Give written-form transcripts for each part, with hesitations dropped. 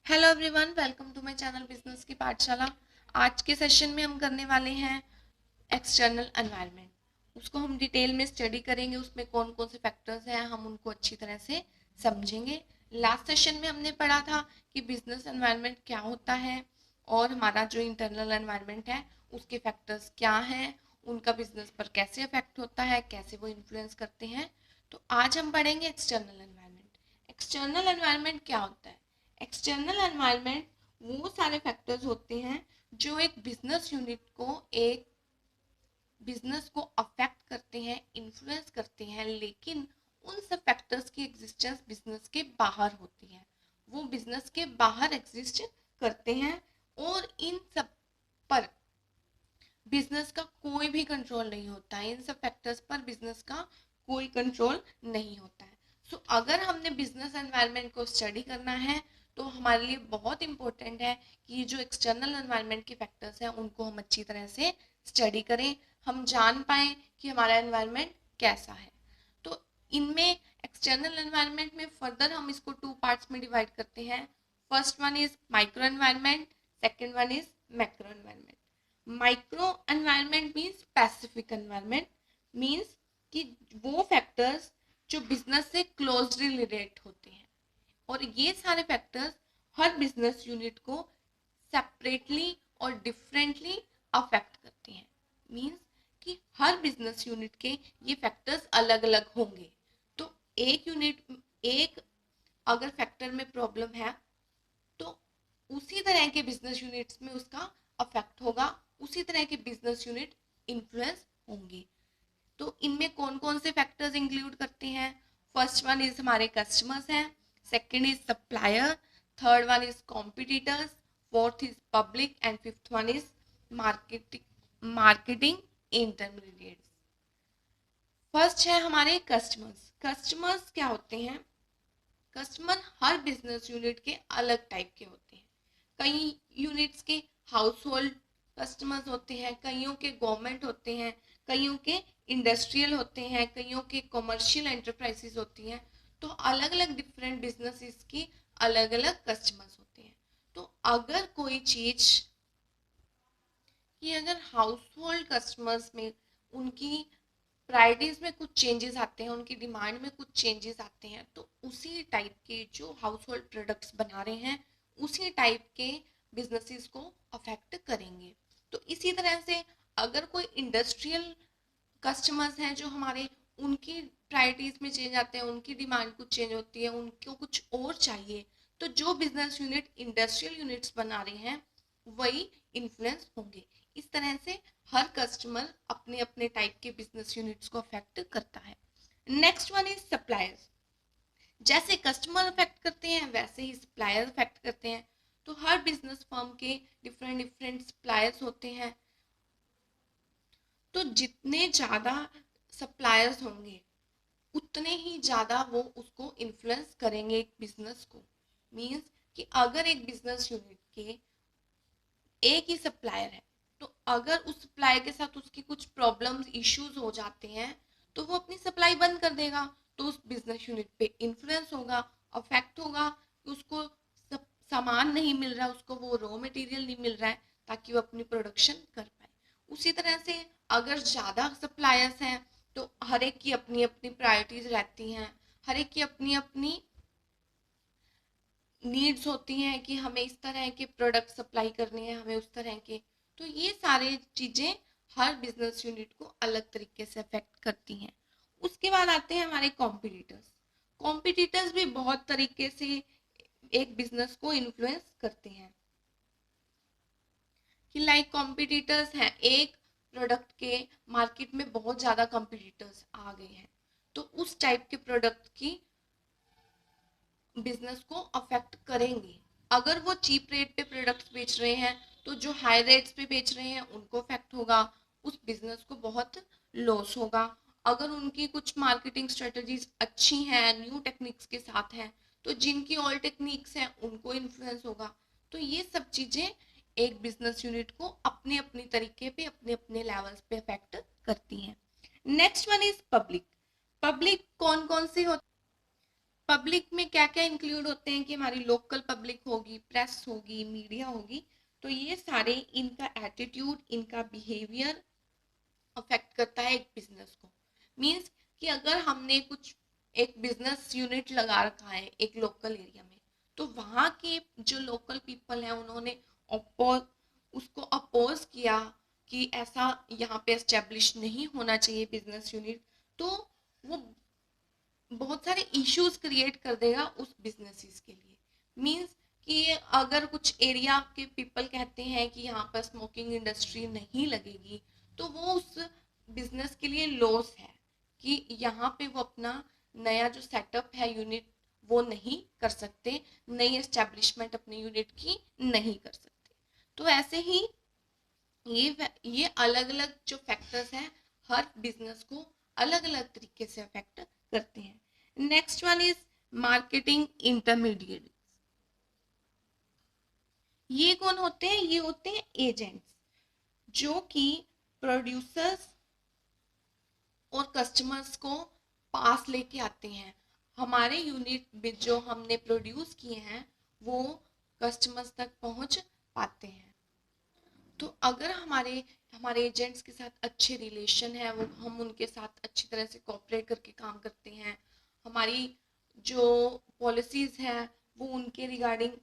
Hello everyone, welcome to my channel business की पाठशाला। आज के सेशन में हम करने वाले हैं एक्सटर्नल एनवायरनमेंट। उसको हम डिटेल में स्टडी करेंगे, उसमें कौन कौन से फैक्टर्स हैं हम उनको अच्छी तरह से समझेंगे। लास्ट सेशन में हमने पढ़ा था कि बिजनेस एनवायरनमेंट क्या होता है और हमारा जो इंटरनल एनवायरनमेंट है उसके फैक्टर्स क्या हैं, उनका बिजनेस पर कैसे इफेक्ट होता है, कैसे वो इन्फ्लुएंस करते हैं। तो आज हम पढ़ेंगे एक्सटर्नल एनवायरनमेंट। एक्सटर्नल एनवायरनमेंट क्या होता है? एक्सटर्नल एनवायरनमेंट वो सारे फैक्टर्स होते हैं जो एक बिजनेस यूनिट को, एक बिजनेस को अफेक्ट करते हैं, इन्फ्लुएंस करते हैं, लेकिन उन सब फैक्टर्स की एग्जिस्टेंस बिजनेस के बाहर होती है। वो बिजनेस के बाहर एग्जिस्ट करते हैं और इन सब पर बिजनेस का कोई भी कंट्रोल नहीं होता है। इन सब फैक्टर्स पर बिजनेस का कोई कंट्रोल नहीं होता है। सो अगर हमने बिजनेस एनवायरनमेंट को स्टडी करना है तो हमारे लिए बहुत इंपॉर्टेंट है कि जो एक्सटर्नल एनवायरनमेंट के फैक्टर्स हैं उनको हम अच्छी तरह से स्टडी करें, हम जान पाए कि हमारा एनवायरनमेंट कैसा है। तो इनमें एक्सटर्नल एनवायरनमेंट में फर्दर हम इसको टू पार्ट्स में डिवाइड करते हैं। First one is micro environment, second one is macro environment. Micro environment means specific environment, means कि वो फैक्टर्स जो बिजनेस से क्लोजली रिलेट होते हैं और ये सारे फैक्टर्स हर बिजनेस यूनिट को सेपरेटली और डिफरेंटली अफेक्ट करते हैं। मीन्स कि हर बिजनेस यूनिट के ये फैक्टर्स अलग अलग होंगे। तो एक यूनिट, एक अगर फैक्टर में प्रॉब्लम है तो उसी तरह के बिजनेस यूनिट्स में उसका अफेक्ट होगा, उसी तरह के बिजनेस यूनिट इन्फ्लुएंस होंगे। तो इनमें कौन कौन से फैक्टर्स इंक्लूड करते हैं? फर्स्ट वन इज हमारे कस्टमर्स हैं, second is supplier, third one is competitors, fourth is public and fifth one is marketing intermediates. First है हमारे कस्टमर्स। कस्टमर्स क्या होते हैं? कस्टमर हर बिजनेस यूनिट के अलग टाइप के होते हैं। कई यूनिट्स के हाउस होल्ड कस्टमर्स होते हैं, कईयों के गवर्नमेंट होते हैं, कईयों के इंडस्ट्रियल होते हैं, कईयों के कमर्शियल एंटरप्राइजेस होती हैं। तो अलग अलग डिफरेंट बिजनेसेस की अलग अलग कस्टमर्स होते हैं। तो अगर कोई चीज, कि अगर हाउस होल्ड कस्टमर्स में उनकी प्रायोरिटीज में कुछ चेंजेस आते हैं, उनकी डिमांड में कुछ चेंजेस आते हैं, तो उसी टाइप के जो हाउस होल्ड प्रोडक्ट्स बना रहे हैं उसी टाइप के बिजनेसेस को अफेक्ट करेंगे। तो इसी तरह से अगर कोई इंडस्ट्रियल कस्टमर्स हैं जो हमारे, उनकी प्रायोरिटीज में चेंज आते हैं, उनकी डिमांड कुछ चेंज होती है, उनको कुछ और चाहिए, तो जो बिजनेस यूनिट इंडस्ट्रियल यूनिट्स बना रहे हैं वही इन्फ्लुएंस होंगे। इस तरह से हर कस्टमर अपने अपने टाइप के बिजनेस यूनिट्स को अफेक्ट करता है। Next one is suppliers. जैसे कस्टमर अफेक्ट करते हैं वैसे ही सप्लायर अफेक्ट करते हैं। तो हर बिजनेस फर्म के डिफरेंट डिफरेंट सप्लायर्स होते हैं। तो जितने ज्यादा सप्लायर्स होंगे उतने ही ज्यादा वो उसको इन्फ्लुएंस करेंगे एक बिजनेस को। मींस कि अगर एक बिजनेस यूनिट के एक ही सप्लायर है तो अगर उस सप्लायर के साथ उसकी कुछ प्रॉब्लम्स इश्यूज हो जाते हैं तो वो अपनी सप्लाई बंद कर देगा। तो उस बिजनेस यूनिट पे इन्फ्लुएंस होगा, अफेक्ट होगा कि उसको सामान नहीं मिल रहा, उसको वो रॉ मटेरियल नहीं मिल रहा है ताकि वो अपनी प्रोडक्शन कर पाए। उसी तरह से अगर ज़्यादा सप्लायर्स हैं तो हर एक की अपनी अपनी प्रायोरिटीज रहती हैं, हर एक की अपनी अपनी नीड्स होती हैं कि हमें इस तरह के प्रोडक्ट सप्लाई करने हैं, हमें उस तरह के। तो ये सारे चीज़ें हर बिजनेस यूनिट को अलग तरीके से अफेक्ट करती हैं। उसके बाद आते हैं हमारे कॉम्पिटिटर्स। कॉम्पिटिटर्स भी बहुत तरीके से एक बिजनेस को इन्फ्लुएंस करते हैं। कि लाइक कॉम्पिटिटर्स हैं, एक प्रोडक्ट के मार्केट में बहुत ज़्यादा कॉम्पिटिटर्स आ गए हैं तो उस टाइप के प्रोडक्ट की बिजनेस को अफेक्ट करेंगे। अगर वो चीप रेट पे प्रोडक्ट्स बेच रहे हैं तो जो हाई रेट्स पे बेच रहे हैं उनको अफेक्ट होगा, उस बिजनेस को बहुत लॉस होगा। अगर उनकी कुछ मार्केटिंग स्ट्रेटजीज अच्छी हैं, न्यू टेक्निक्स के साथ हैं, तो जिनकी ओल्ड टेक्निक्स हैं उनको इन्फ्लुएंस होगा। तो ये सब चीजें एक बिजनेस यूनिट को अपने अपने तरीके पे, अपने अपने लेवल्स पे अफेक्ट करती हैं। Next one is public. Public कौन कौन सी होती? पब्लिक में क्या क्या इंक्लूड होते हैं कि हमारी लोकल पब्लिक होगी, प्रेस होगी, मीडिया होगी, तो ये सारे इनका एटीट्यूड, इनका बिहेवियर अफेक्ट करता है एक बिजनेस को। मीन्स कि अगर हमने कुछ एक बिजनेस यूनिट लगा रखा है एक लोकल एरिया में, तो वहाँ के जो लोकल पीपल हैं उन्होंने अपोज उसको अपोज किया कि ऐसा यहाँ पे एस्टेब्लिश नहीं होना चाहिए बिजनेस यूनिट, तो वो बहुत सारे इश्यूज क्रिएट कर देगा उस बिजनेसेस के लिए। मींस कि अगर कुछ एरिया के पीपल कहते हैं कि यहाँ पर स्मोकिंग इंडस्ट्री नहीं लगेगी, तो वो उस बिजनेस के लिए लॉस है कि यहाँ पे वो अपना नया जो सेटअप है यूनिट वो नहीं कर सकते, नई एस्टेब्लिशमेंट अपने यूनिट की नहीं कर सकते। तो ऐसे ही ये अलग अलग जो फैक्टर्स हैं हर बिजनेस को अलग अलग तरीके से अफेक्ट करते हैं। Next one is marketing intermediate. ये कौन होते हैं? ये होते हैं एजेंट्स जो कि प्रोड्यूसर्स और कस्टमर्स को पास लेके आते हैं। हमारे यूनिट में जो हमने प्रोड्यूस किए हैं वो कस्टमर्स तक पहुंच पाते हैं। तो अगर हमारे हमारे एजेंट्स के साथ अच्छे रिलेशन है, वो हम उनके साथ अच्छी तरह से कोऑपरेट करके काम करते हैं, हमारी जो पॉलिसीज हैं वो उनके रिगार्डिंग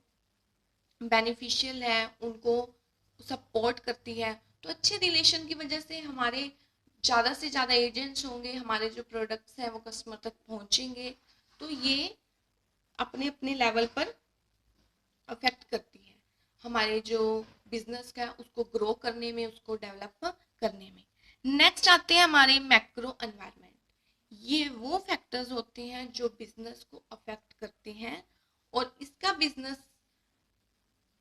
बेनिफिशियल है, उनको सपोर्ट करती है, तो अच्छे रिलेशन की वजह से हमारे ज़्यादा से ज़्यादा एजेंट्स होंगे, हमारे जो प्रोडक्ट्स हैं वो कस्टमर तक पहुंचेंगे। तो ये अपने अपने लेवल पर अफेक्ट करती है हमारे जो बिजनेस का उसको ग्रो करने में, उसको डेवलप करने में। नेक्स्ट आते हैं हमारे मैक्रो एनवायरनमेंट। ये वो फैक्टर्स होते हैं जो बिजनेस को अफेक्ट करते हैं और इसका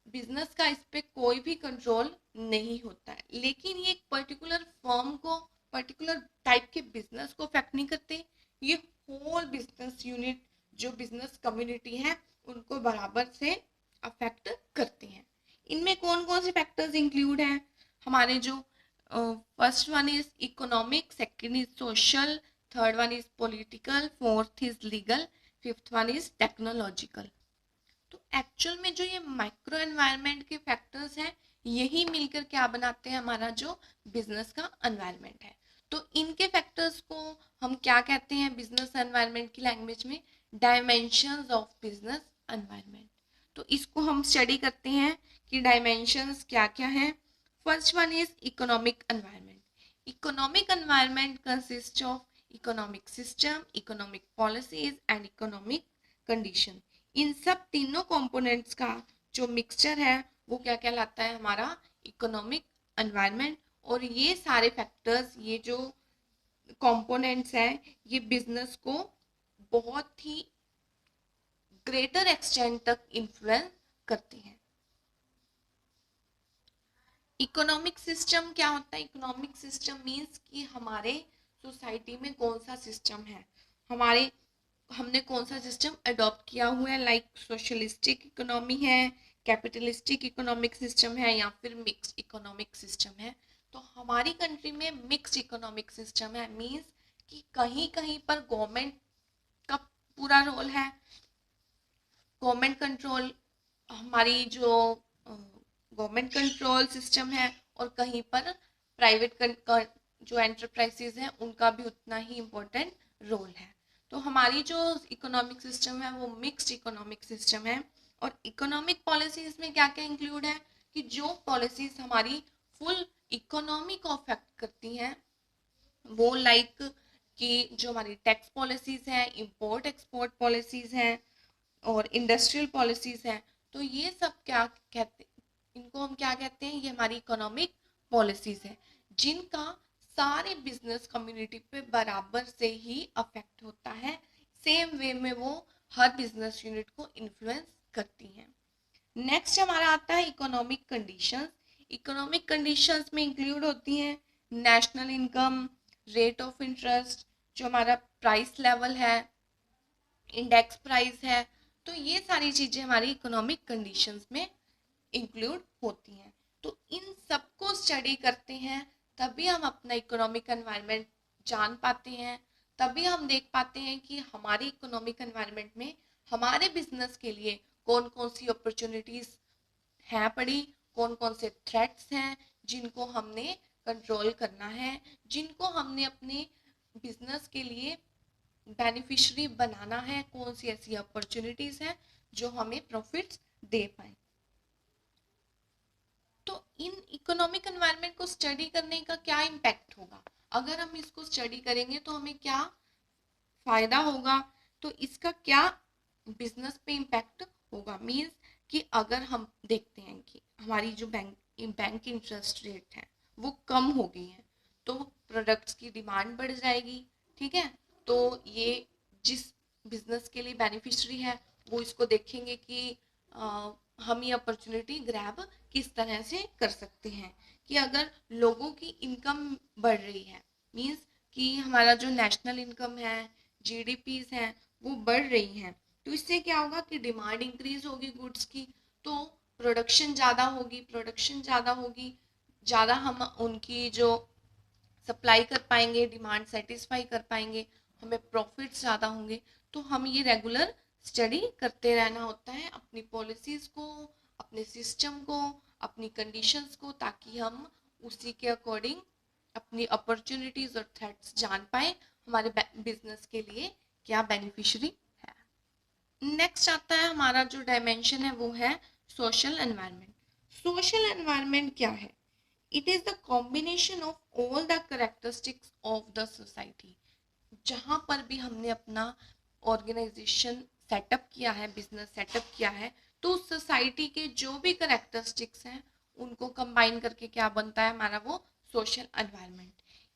बिजनेस का इस पे कोई भी कंट्रोल नहीं होता है। लेकिन ये एक पर्टिकुलर फर्म को, पर्टिकुलर टाइप के बिजनेस को अफेक्ट नहीं करते, ये होल बिजनेस यूनिट जो बिजनेस कम्युनिटी है उनको बराबर से अफेक्ट करते हैं। इनमें कौन कौन से फैक्टर्स इंक्लूड हैं? हमारे जो first one is economic, second is social, third one is political, fourth is legal, fifth one is technological. तो एक्चुअल में जो ये माइक्रो एनवायरनमेंट के फैक्टर्स हैं यही मिलकर क्या बनाते हैं हमारा जो बिजनेस का एनवायरनमेंट है। तो इनके फैक्टर्स को हम क्या कहते हैं बिजनेस एनवायरनमेंट की लैंग्वेज में? Dimensions of business environment. तो इसको हम स्टडी करते हैं कि डायमेंशंस क्या क्या हैं। First one is economic environment. Economic environment consist of economic system, economic policies and economic condition. इन सब तीनों कंपोनेंट्स का जो मिक्सचर है वो क्या कहलाता है? हमारा इकोनॉमिक एनवायरनमेंट। और ये सारे फैक्टर्स, ये जो कंपोनेंट्स हैं, ये बिजनेस को बहुत ही ग्रेटर एक्सटेंट तक इन्फ्लुएंस करते हैं। इकोनॉमिक सिस्टम क्या होता है? इकोनॉमिक सिस्टम मीन्स कि हमारे सोसाइटी में कौन सा सिस्टम है, हमने कौन सा सिस्टम अडॉप्ट किया हुआ है। लाइक सोशलिस्टिक इकोनॉमी है, कैपिटलिस्टिक इकोनॉमिक सिस्टम है, या फिर मिक्स्ड इकोनॉमिक सिस्टम है। तो हमारी कंट्री में मिक्स्ड इकोनॉमिक सिस्टम है। मीन्स कि कहीं कहीं पर गवर्नमेंट का पूरा रोल है, गवर्नमेंट कंट्रोल, हमारी जो गवर्नमेंट कंट्रोल सिस्टम है, और कहीं पर प्राइवेट जो एंटरप्राइजेज हैं उनका भी उतना ही इम्पोर्टेंट रोल है। तो हमारी जो इकोनॉमिक सिस्टम है वो मिक्स्ड इकोनॉमिक सिस्टम है। और इकोनॉमिक पॉलिसीज में क्या क्या इंक्लूड है कि जो पॉलिसीज हमारी फुल इकोनॉमी को अफेक्ट करती हैं, वो लाइक कि जो हमारी टैक्स पॉलिसीज हैं, इंपोर्ट एक्सपोर्ट पॉलिसीज हैं, और इंडस्ट्रियल पॉलिसीज हैं। तो ये सब क्या कहते, इनको हम क्या कहते हैं? ये हमारी इकोनॉमिक पॉलिसीज है जिनका सारे बिजनेस कम्युनिटी पे बराबर से ही अफेक्ट होता है। सेम वे में वो हर बिजनेस यूनिट को इन्फ्लुएंस करती हैं। नेक्स्ट हमारा आता है इकोनॉमिक कंडीशंस। इकोनॉमिक कंडीशंस में इंक्लूड होती हैं national income, rate of interest, जो हमारा प्राइस लेवल है, इंडेक्स प्राइस है। तो ये सारी चीजें हमारी इकोनॉमिक कंडीशंस में इंक्लूड होती हैं। तो इन सबको स्टडी करते हैं तभी हम अपना इकोनॉमिक एनवायरनमेंट जान पाते हैं, तभी हम देख पाते हैं कि हमारे इकोनॉमिक एनवायरनमेंट में हमारे बिजनेस के लिए कौन कौन सी अपॉर्चुनिटीज हैं पड़ी, कौन कौन से थ्रेट्स हैं जिनको हमने कंट्रोल करना है, जिनको हमने अपने बिजनेस के लिए बेनिफिशियरी बनाना है, कौन सी ऐसी अपॉर्चुनिटीज हैं जो हमें प्रॉफिट्स दे पाए। तो इन इकोनॉमिक एनवायरनमेंट को स्टडी करने का क्या इम्पैक्ट होगा, अगर हम इसको स्टडी करेंगे तो हमें क्या फायदा होगा, तो इसका क्या बिजनेस पे इम्पैक्ट होगा। मींस कि अगर हम देखते हैं कि हमारी जो बैंक इंटरेस्ट रेट है वो कम हो गई है, तो प्रोडक्ट्स की डिमांड बढ़ जाएगी। ठीक है, तो ये जिस बिजनेस के लिए बेनिफिशियरी है वो इसको देखेंगे कि हम ये अपॉर्चुनिटी ग्रैब किस तरह से कर सकते हैं। कि अगर लोगों की इनकम बढ़ रही है, मींस कि हमारा जो नेशनल इनकम है, जीडीपीज हैं, वो बढ़ रही हैं, तो इससे क्या होगा कि डिमांड इंक्रीज होगी गुड्स की, तो प्रोडक्शन ज़्यादा होगी, ज़्यादा हम उनकी जो सप्लाई कर पाएंगे, डिमांड सेटिस्फाई कर पाएंगे, हमें प्रॉफिट्स ज़्यादा होंगे। तो हम ये रेगुलर स्टडी करते रहना होता है अपनी पॉलिसीज़ को, अपने सिस्टम को, अपनी कंडीशंस को, ताकि हम उसी के अकॉर्डिंग अपनी अपॉर्चुनिटीज़ और थ्रेट्स जान पाए, हमारे बिजनेस के लिए क्या बेनिफिशियरी है। नेक्स्ट आता है हमारा जो डायमेंशन है वो है सोशल एनवायरनमेंट। सोशल एनवायरनमेंट क्या है? It is the combination of all the characteristics of the society. जहाँ पर भी हमने अपना ऑर्गेनाइजेशन सेटअप किया है, बिजनेस सेटअप किया है, तो उस सोसाइटी के जो भी करेक्टरिस्टिक्स हैं उनको कंबाइन करके क्या बनता है हमारा वो सोशल एनवायरनमेंट।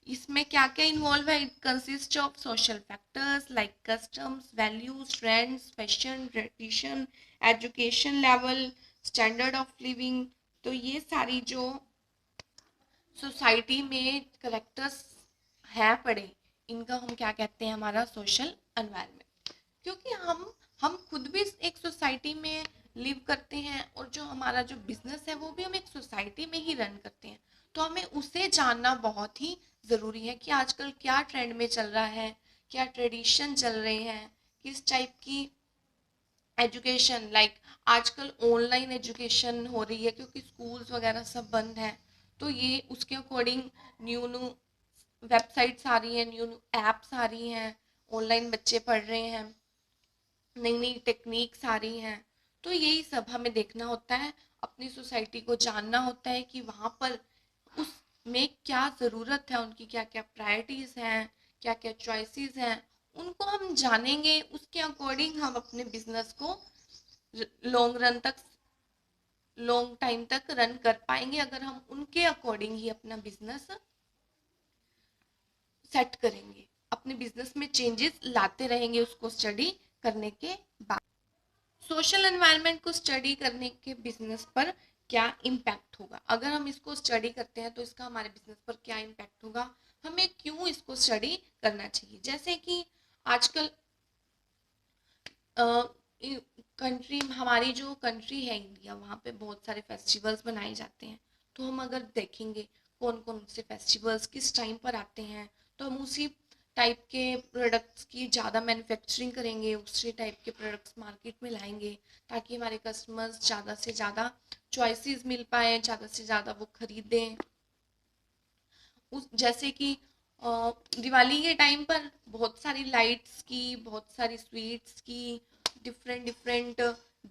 इसमें क्या क्या इन्वॉल्व है? It consist of social factors like customs, values, trends, fashion, tradition, education level, standard of living. तो ये सारी जो सोसाइटी में करेक्टर्स हैं पड़े, इनका हम क्या कहते हैं? हमारा सोशल एनवायरनमेंट। क्योंकि हम खुद भी एक सोसाइटी में लिव करते हैं, और जो हमारा जो बिजनेस है वो भी हम एक सोसाइटी में ही रन करते हैं, तो हमें उसे जानना बहुत ही ज़रूरी है कि आजकल क्या ट्रेंड में चल रहा है, क्या ट्रेडिशन चल रहे हैं, किस टाइप की एजुकेशन, लाइक आजकल ऑनलाइन एजुकेशन हो रही है क्योंकि स्कूल्स वगैरह सब बंद है, तो ये उसके अकॉर्डिंग न्यू न्यू वेबसाइट्स आ रही हैं, न्यू न्यू एप्स आ रही हैं, ऑनलाइन बच्चे पढ़ रहे हैं, नई नई टेक्निक्स आ रही हैं। तो यही सब हमें देखना होता है, अपनी सोसाइटी को जानना होता है कि वहाँ पर उसमें क्या ज़रूरत है, उनकी क्या क्या प्रायोरिटीज़ हैं, क्या क्या चॉइसेस हैं, उनको हम जानेंगे, उसके अकॉर्डिंग हम अपने बिजनेस को लॉन्ग रन तक, लॉन्ग टाइम तक रन कर पाएंगे, अगर हम उनके अकॉर्डिंग ही अपना बिजनेस सेट करेंगे, अपने बिजनेस में चेंजेस लाते रहेंगे उसको स्टडी करने के बाद। सोशल एनवायरनमेंट को स्टडी करने के बिजनेस पर क्या इम्पैक्ट होगा? अगर हम इसको स्टडी करते हैं तो इसका हमारे बिजनेस पर क्या इम्पैक्ट होगा, हमें क्यों इसको स्टडी करना चाहिए। जैसे कि आजकल कंट्री, हमारी जो कंट्री है इंडिया, वहाँ पे बहुत सारे फेस्टिवल्स बनाए जाते हैं, तो हम अगर देखेंगे कौन कौन से फेस्टिवल्स किस टाइम पर आते हैं, तो हम उसी टाइप के प्रोडक्ट्स की ज़्यादा मैन्युफैक्चरिंग करेंगे, उसी टाइप के प्रोडक्ट्स मार्केट में लाएंगे, ताकि हमारे कस्टमर्स ज़्यादा से ज़्यादा चॉइसेस मिल पाए, ज़्यादा से ज़्यादा वो खरीदें। उस जैसे कि दिवाली के टाइम पर बहुत सारी लाइट्स की, बहुत सारी स्वीट्स की, डिफरेंट डिफरेंट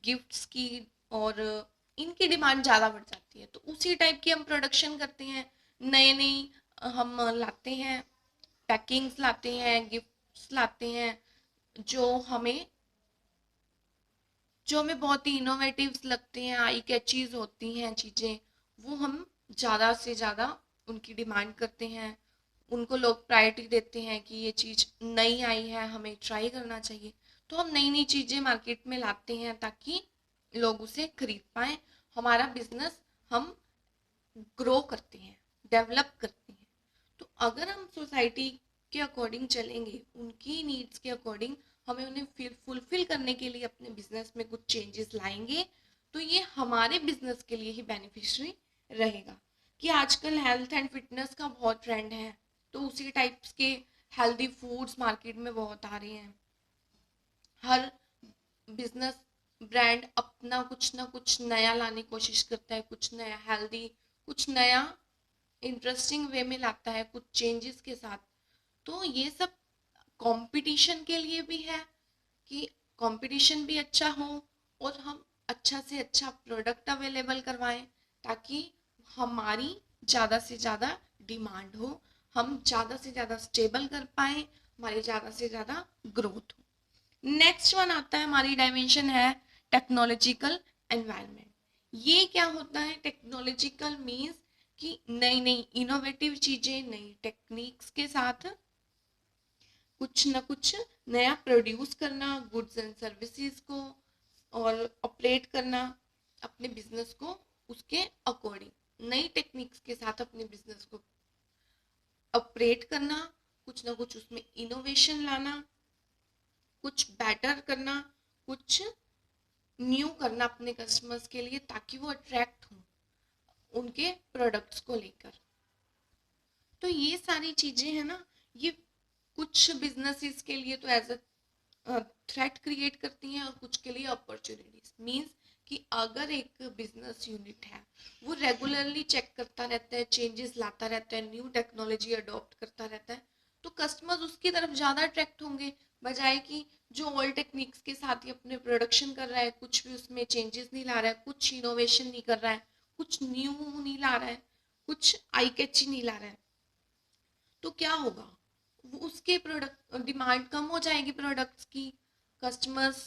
गिफ्ट्स की, और इनकी डिमांड ज़्यादा बढ़ जाती है, तो उसी टाइप की हम प्रोडक्शन करते हैं, नए नई हम लाते हैं, पैकिंग्स लाते हैं, गिफ्ट्स लाते हैं, जो हमें जो हमें बहुत ही इनोवेटिव लगते हैं, आई कैचीज होती हैं चीज़ें, वो हम ज़्यादा से ज़्यादा उनकी डिमांड करते हैं, उनको लोग प्रायोरिटी देते हैं कि ये चीज़ नई आई है, हमें ट्राई करना चाहिए, तो हम नई नई चीज़ें मार्केट में लाते हैं ताकि लोग उसे खरीद पाएँ, हमारा बिजनेस हम ग्रो करते हैं, डेवलप करते हैं। तो अगर हम सोसाइटी के अकॉर्डिंग चलेंगे, उनकी नीड्स के अकॉर्डिंग हमें उन्हें फुलफिल करने के लिए अपने बिजनेस में कुछ चेंजेस लाएंगे, तो ये हमारे बिजनेस के लिए ही बेनिफिशियरी रहेगा। कि आजकल हेल्थ एंड फिटनेस का बहुत ट्रेंड है, तो उसी टाइप्स के हेल्दी फूड्स मार्केट में बहुत आ रहे हैं, हर बिजनेस ब्रांड अपना कुछ ना कुछ नया लाने की कोशिश करता है, कुछ नया हेल्दी, कुछ नया इंटरेस्टिंग वे में लाता है, कुछ चेंजेस के साथ। तो ये सब कंपटीशन के लिए भी है कि कंपटीशन भी अच्छा हो और हम अच्छा से अच्छा प्रोडक्ट अवेलेबल करवाएं, ताकि हमारी ज़्यादा से ज़्यादा डिमांड हो, हम ज़्यादा से ज़्यादा स्टेबल कर पाए, हमारी ज़्यादा से ज़्यादा ग्रोथ हो। नेक्स्ट वन आता है, हमारी डायमेंशन है टेक्नोलॉजिकल एनवायरनमेंट। ये क्या होता है? टेक्नोलॉजिकल मीन्स कि नई नई इनोवेटिव चीजें, नई टेक्निक्स के साथ कुछ ना कुछ नया प्रोड्यूस करना, गुड्स एंड सर्विसेज को, और ऑपरेट करना अपने बिजनेस को उसके अकॉर्डिंग, नई टेक्निक्स के साथ अपने बिजनेस को ऑपरेट करना, कुछ ना कुछ उसमें इनोवेशन लाना, कुछ बेटर करना, कुछ न्यू करना अपने कस्टमर्स के लिए, ताकि वो अट्रैक्ट हो उनके प्रोडक्ट्स को लेकर। तो ये सारी चीजें हैं ना, ये कुछ बिजनेसेस के लिए तो एज अ थ्रेट क्रिएट करती हैं और कुछ के लिए अपॉर्चुनिटीज। मींस कि अगर एक बिजनेस यूनिट है, वो रेगुलरली चेक करता रहता है, चेंजेस लाता रहता है, न्यू टेक्नोलॉजी अडॉप्ट करता रहता है, तो कस्टमर्स उसकी तरफ ज़्यादा अट्रैक्ट होंगे, बजाय कि जो ओल्ड टेक्निक्स के साथ ही अपने प्रोडक्शन कर रहा है, कुछ भी उसमें चेंजेस नहीं ला रहा है, कुछ इनोवेशन नहीं कर रहा है, कुछ न्यू नहीं ला रहा है, कुछ आई कैची नहीं ला रहा है, तो क्या होगा? वो उसके प्रोडक्ट डिमांड कम हो जाएगी प्रोडक्ट्स की, कस्टमर्स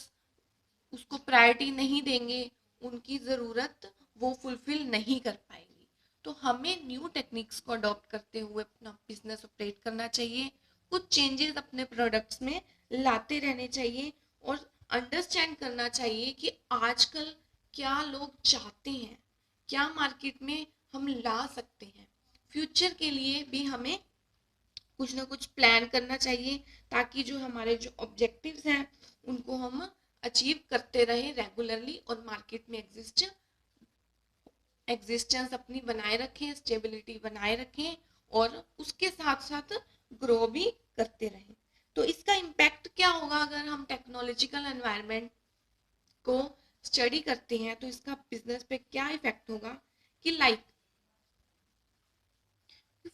उसको प्रायोरिटी नहीं देंगे, उनकी ज़रूरत वो फुलफिल नहीं कर पाएंगी। तो हमें न्यू टेक्निक्स को अडॉप्ट करते हुए अपना बिजनेस ऑपरेट करना चाहिए, कुछ चेंजेस अपने प्रोडक्ट्स में लाते रहने चाहिए, और अंडरस्टैंड करना चाहिए कि आजकल क्या लोग चाहते हैं, क्या मार्केट में हम ला सकते हैं। फ्यूचर के लिए भी हमें कुछ ना कुछ प्लान करना चाहिए, ताकि जो हमारे जो ऑब्जेक्टिव्स हैं उनको हम अचीव करते रहें रेगुलरली, और मार्केट में एग्जिस्टेंस अपनी बनाए रखें, स्टेबिलिटी बनाए रखें, और उसके साथ साथ ग्रो भी करते रहें। तो इसका इम्पैक्ट क्या होगा? अगर हम टेक्नोलॉजिकल एनवायरनमेंट को स्टडी करते हैं तो इसका बिजनेस पे क्या इफेक्ट होगा? कि लाइक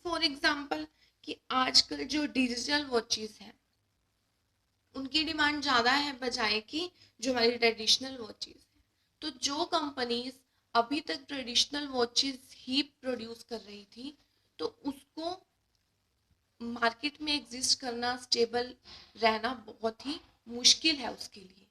फॉर एग्जांपल, कि आजकल जो डिजिटल वॉचेस हैं उनकी डिमांड ज़्यादा है, बजाय कि जो हमारी ट्रेडिशनल वॉचेस है। तो जो कंपनीज अभी तक ट्रेडिशनल वॉचेस ही प्रोड्यूस कर रही थी, तो उसको मार्केट में एग्जिस्ट करना, स्टेबल रहना बहुत ही मुश्किल है उसके लिए,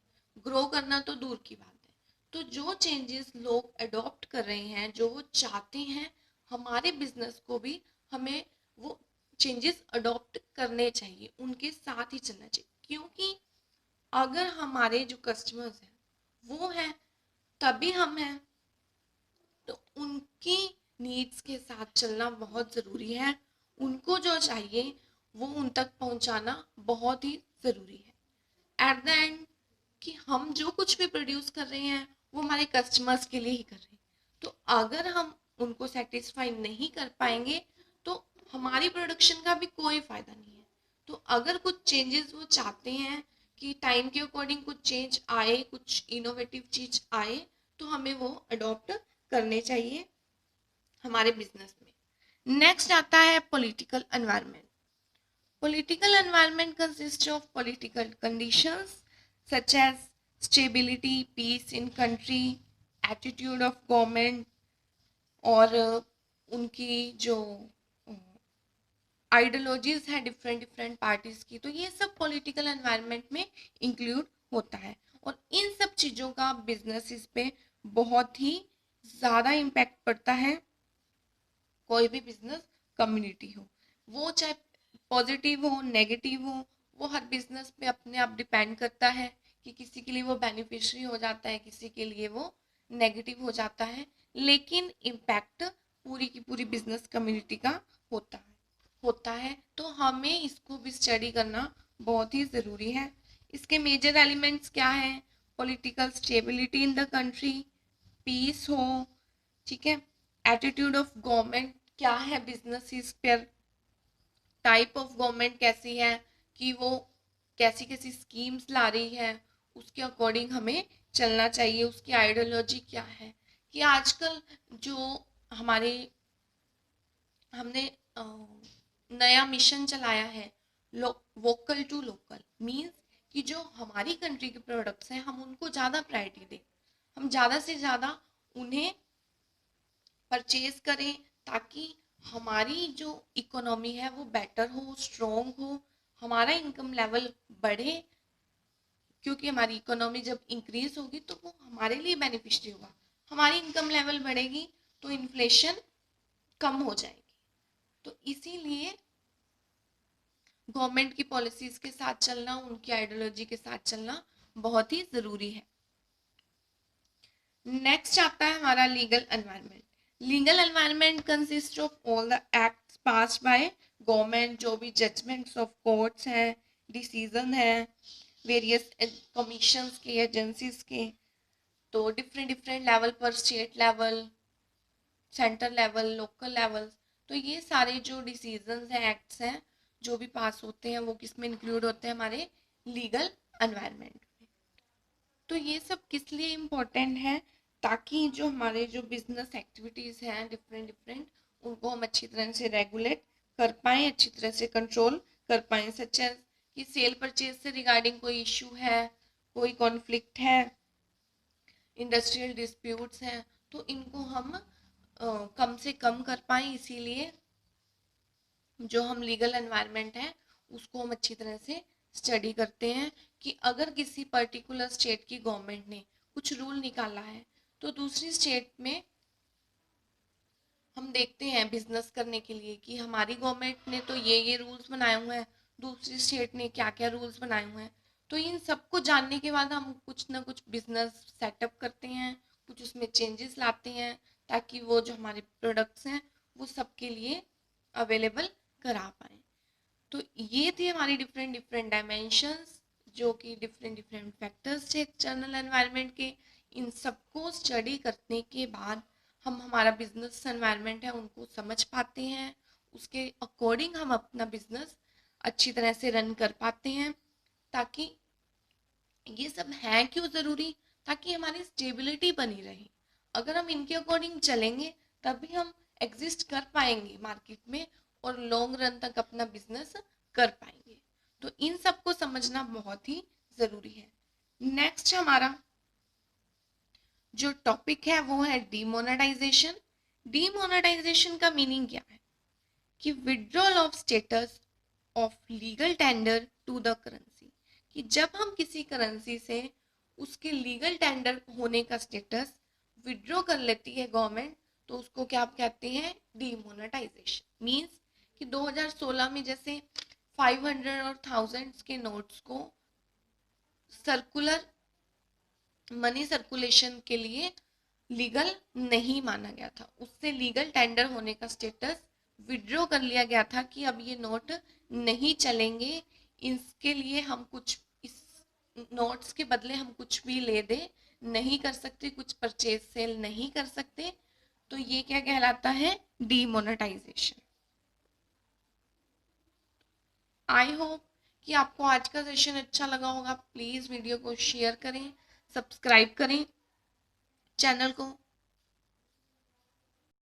ग्रो करना तो दूर की बात है। तो जो चेंजेस लोग अडॉप्ट कर रहे हैं, जो वो चाहते हैं हमारे बिजनेस को भी, हमें वो चेंजेस अडॉप्ट करने चाहिए, उनके साथ ही चलना चाहिए। क्योंकि अगर हमारे जो कस्टमर्स हैं वो हैं, तभी हम हैं, तो उनकी नीड्स के साथ चलना बहुत ज़रूरी है, उनको जो चाहिए वो उन तक पहुंचाना बहुत ही ज़रूरी है। एट द एंड, कि हम जो कुछ भी प्रोड्यूस कर रहे हैं वो हमारे कस्टमर्स के लिए ही कर रहे हैं, तो अगर हम उनको सेटिस्फाई नहीं कर पाएंगे तो हमारी प्रोडक्शन का भी कोई फायदा नहीं है। तो अगर कुछ चेंजेस वो चाहते हैं कि टाइम के अकॉर्डिंग कुछ चेंज आए, कुछ इनोवेटिव चीज आए, तो हमें वो अडॉप्ट करने चाहिए हमारे बिजनेस में। नेक्स्ट आता है political environment. Political environment consists of political conditions such as stability, peace in country, attitude of government, और उनकी जो आइडियोलॉजीज है डिफरेंट डिफरेंट पार्टीज की, तो ये सब पॉलिटिकल एनवायरनमेंट में इंक्लूड होता है। और इन सब चीज़ों का बिजनेसेस पे बहुत ही ज़्यादा इम्पैक्ट पड़ता है। कोई भी बिजनेस कम्युनिटी हो, वो चाहे पॉजिटिव हो नेगेटिव हो, वो हर बिजनेस पे अपने आप डिपेंड करता है कि किसी के लिए वो बेनिफिशियरी हो जाता है, किसी के लिए वो नेगेटिव हो जाता है, लेकिन इम्पैक्ट पूरी की पूरी बिजनेस कम्युनिटी का होता है। तो हमें इसको भी स्टडी करना बहुत ही ज़रूरी है। इसके मेजर एलिमेंट्स क्या हैं? Political stability in the country, peace हो, ठीक है, एटीट्यूड ऑफ गवर्नमेंट क्या है बिजनेस पर, टाइप ऑफ गवर्नमेंट कैसी है, कि वो कैसी कैसी स्कीम्स ला रही है, उसके अकॉर्डिंग हमें चलना चाहिए। उसकी आइडियोलॉजी क्या है, कि आजकल जो हमारे हमने नया मिशन चलाया है, वोकल टू लोकल, मीन्स कि जो हमारी कंट्री के प्रोडक्ट्स हैं हम उनको ज़्यादा प्रायोरिटी दें, हम ज़्यादा से ज़्यादा उन्हें परचेज करें, ताकि हमारी जो इकोनॉमी है वो बेटर हो, स्ट्रोंग हो, हमारा इनकम लेवल बढ़े। क्योंकि हमारी इकोनॉमी जब इंक्रीज होगी तो वो हमारे लिए बेनिफिशियरी होगा, हमारी इनकम लेवल बढ़ेगी तो इन्फ्लेशन कम हो जाएगी। तो इसीलिए गवर्नमेंट की पॉलिसीज के साथ चलना, उनकी आइडियोलॉजी के साथ चलना बहुत ही जरूरी है। नेक्स्ट आता है हमारा legal environment. Legal environment consist of all the acts pass by government, जो भी जजमेंट्स ऑफ कोर्ट्स हैं, डिसीजन है वेरियस कमीशंस के, एजेंसीज के, तो डिफरेंट डिफरेंट लेवल पर, state level, centre level, local level, तो ये सारे जो डिसीजंस हैं, एक्ट्स हैं जो भी पास होते हैं, वो किस में इंक्लूड होते हैं, हमारे लीगल एनवायरनमेंट में। तो ये सब किस लिए इम्पोर्टेंट है, ताकि जो हमारे जो बिजनेस एक्टिविटीज हैं डिफरेंट डिफरेंट, उनको हम अच्छी तरह से रेगुलेट कर पाए, अच्छी तरह से कंट्रोल कर पाए। सच एज कि सेल परचेज से रिगार्डिंग कोई इशू है, कोई कॉन्फ्लिक्ट है, इंडस्ट्रियल डिस्प्यूट्स हैं, तो इनको हम कम से कम कर पाए। इसीलिए जो हम लीगल एनवायरनमेंट है उसको हम अच्छी तरह से स्टडी करते हैं, कि अगर किसी पर्टिकुलर स्टेट की गवर्नमेंट ने कुछ रूल निकाला है, तो दूसरी स्टेट में हम देखते हैं बिजनेस करने के लिए कि हमारी गवर्नमेंट ने तो ये रूल्स बनाए हुए हैं, दूसरी स्टेट ने क्या क्या रूल्स बनाए हुए हैं। तो इन सबको जानने के बाद हम कुछ ना कुछ बिजनेस सेटअप करते हैं, कुछ उसमें चेंजेस लाते हैं, ताकि वो जो हमारे प्रोडक्ट्स हैं वो सबके लिए अवेलेबल करा पाए। तो ये थे हमारी डिफरेंट डिफरेंट डायमेंशंस, जो कि डिफरेंट डिफरेंट फैक्टर्स थे एक्सटर्नल एनवायरनमेंट के। इन सबको स्टडी करने के बाद हम हमारा बिजनेस एनवायरनमेंट है उनको समझ पाते हैं, उसके अकॉर्डिंग हम अपना बिजनेस अच्छी तरह से रन कर पाते हैं। ताकि ये सब है क्यों ज़रूरी, ताकि हमारी स्टेबिलिटी बनी रहे। अगर हम इनके अकॉर्डिंग चलेंगे तभी हम एग्जिस्ट कर पाएंगे मार्केट में, और लॉन्ग रन तक अपना बिजनेस कर पाएंगे। तो इन सबको समझना बहुत ही ज़रूरी है। नेक्स्ट हमारा जो टॉपिक है वो है डीमोनेटाइजेशन। डीमोनेटाइजेशन का मीनिंग क्या है, कि withdrawal of status of legal tender to the currency, कि जब हम किसी करेंसी से उसके लीगल टेंडर होने का स्टेटस विड्रॉ कर लेती है गवर्नमेंट, तो उसको क्या आप कहते हैं, डीमोनेटाइजेशन। मींस कि 2016 में जैसे 500 और 1000 के नोट्स को सर्कुलर मनी सर्कुलेशन के लिए लीगल नहीं माना गया था, उससे लीगल टेंडर होने का स्टेटस विड्रॉ कर लिया गया था, कि अब ये नोट नहीं चलेंगे, इसके लिए हम कुछ, इस नोट्स के बदले हम कुछ भी ले दे नहीं कर सकते, कुछ परचेज सेल नहीं कर सकते। तो ये क्या कहलाता है, डीमोनेटाइजेशन। आई होप कि आपको आज का सेशन अच्छा लगा होगा। प्लीज वीडियो को शेयर करें, सब्सक्राइब करें चैनल को।